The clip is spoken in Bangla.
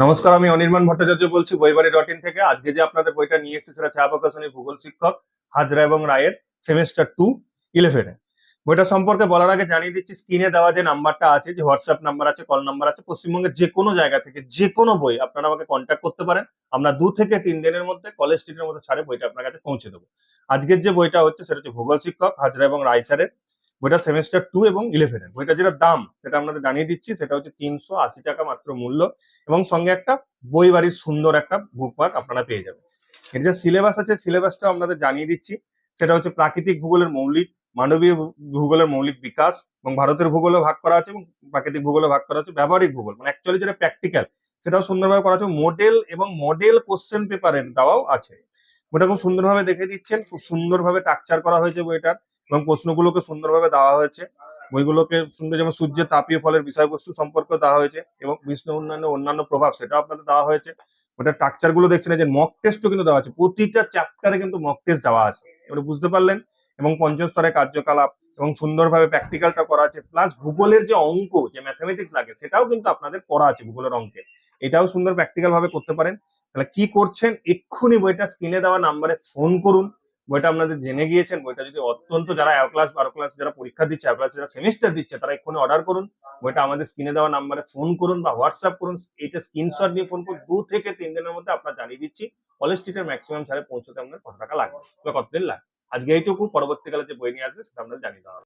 নমস্কার, আমি অনির্বাণ ভট্টাচার্য বলছি বইবাড়ি.in থেকে। আজকে যে আপনাদের বইটা নিয়ে এসেছি সেটা ছায়া প্রকাশনী ভূগোল শিক্ষক হাজরা এবং রায়ের সেমিস্টার 2 11-এ। বইটা সম্পর্কে বলার আগে জানিয়ে দিচ্ছি, স্ক্রিনে দেওয়া যে নাম্বারটা আছে, যে হোয়াটসঅ্যাপ নাম্বার আছে, কল নাম্বার আছে, পশ্চিমবঙ্গের যে কোনো জায়গা থেকে যে কোনো বই আপনারা আমাকে কন্ট্যাক্ট করতে পারেন। আমরা 2 থেকে 3 দিনের মধ্যে কলেজ স্ট্রিটের মধ্যে ছাড়ে বইটা আপনার কাছে পৌঁছে দেবো। আজকের যে বইটা হচ্ছে সেটা হচ্ছে ভূগোল শিক্ষক হাজরা এবং রায় স্যারের বইটা সেমিস্টার 2 এবং 11-এর। বইটা যেটা দাম সেটা আপনাদের জানিয়ে দিচ্ছি, সেটা হচ্ছে 380 টাকা মাত্র মূল্য, এবং সঙ্গে একটা বই বাড়ির সুন্দর একটা বুকমার্ক আপনারা পেয়ে যাবেন। এর যে সিলেবাস আছে সিলেবাসটা আপনাদের জানিয়ে দিচ্ছি, সেটা হচ্ছে প্রাকৃতিক ভূগোলের মৌলিক, মানবীয় ভূগোলের মৌলিক বিকাশ, এবং ভারতের ভূগোলে ভাগ করা আছে, এবং প্রাকৃতিক ভূগোলে ভাগ করা আছে ব্যবহারিক ভূগোল, মানে অ্যাকচুয়ালি যেটা প্র্যাকটিক্যাল সেটাও সুন্দরভাবে করা আছে। মডেল এবং মডেল কোশ্চেন পেপারের দেওয়াও আছে। বইটা খুব সুন্দরভাবে দেখে দিচ্ছেন, খুব সুন্দরভাবে টাকচার করা হয়েছে বইটার, এবং প্রশ্নগুলোকে সুন্দরভাবে দেওয়া হয়েছে। বইগুলোকে সুন্দর, যেমন সূর্যের তাপীয় ফলের বিষয়বস্তু সম্পর্কে দেওয়া হয়েছে, এবং বিশ্ব উন্নয়নের অন্যান্য প্রভাব সেটাও আপনাদের দেওয়া হয়েছে। ওটার স্ট্রাকচার গুলো দেখছেন, যে মক টেস্টও কিন্তু দেওয়া আছে, প্রতিটা চ্যাপ্টারে কিন্তু মক টেস্ট দেওয়া আছে, এবারে বুঝতে পারলেন। এবং পঞ্চম স্তরের কার্যকলাপ এবং সুন্দরভাবে প্র্যাকটিক্যালটা করা আছে, প্লাস ভূগোলের যে অঙ্ক, যে ম্যাথামেটিক্স লাগে সেটাও কিন্তু আপনাদের করা আছে ভূগোলের অঙ্কে। এটাও সুন্দর প্র্যাকটিক্যাল ভাবে করতে পারেন। তাহলে কি করছেন, এক্ষুনি বইটা স্ক্রিনে দেওয়া নাম্বারে ফোন করুন। বইটা আপনাদের জেনে গিয়েছেন, বইটা যদি অত্যন্ত যারা 1 ক্লাস 12 ক্লাস যারা পরীক্ষা দিচ্ছে, 1 ক্লাস যারা সেমিস্টার দিচ্ছে, তারা এক্ষুনি অর্ডার করুন। বইটা আমাদের স্ক্রিনে দেওয়া নাম্বারে ফোন করুন বা হোয়াটসঅ্যাপ করুন। এটা স্ক্রিনশট নিয়ে ফোন করুন। 2 থেকে 3 দিনের মধ্যে আপনার জানিয়ে দিচ্ছি কলেজ স্ট্রিটের ম্যাক্সিমাম ছাড়ে পৌঁছতে আপনার কত টাকা লাগবে বা কতদিন লাগবে। আজকে এইটুকু, পরবর্তীকালে যে বই নিয়ে আসবে সেটা আপনাদের জানিয়ে দেওয়া হবে।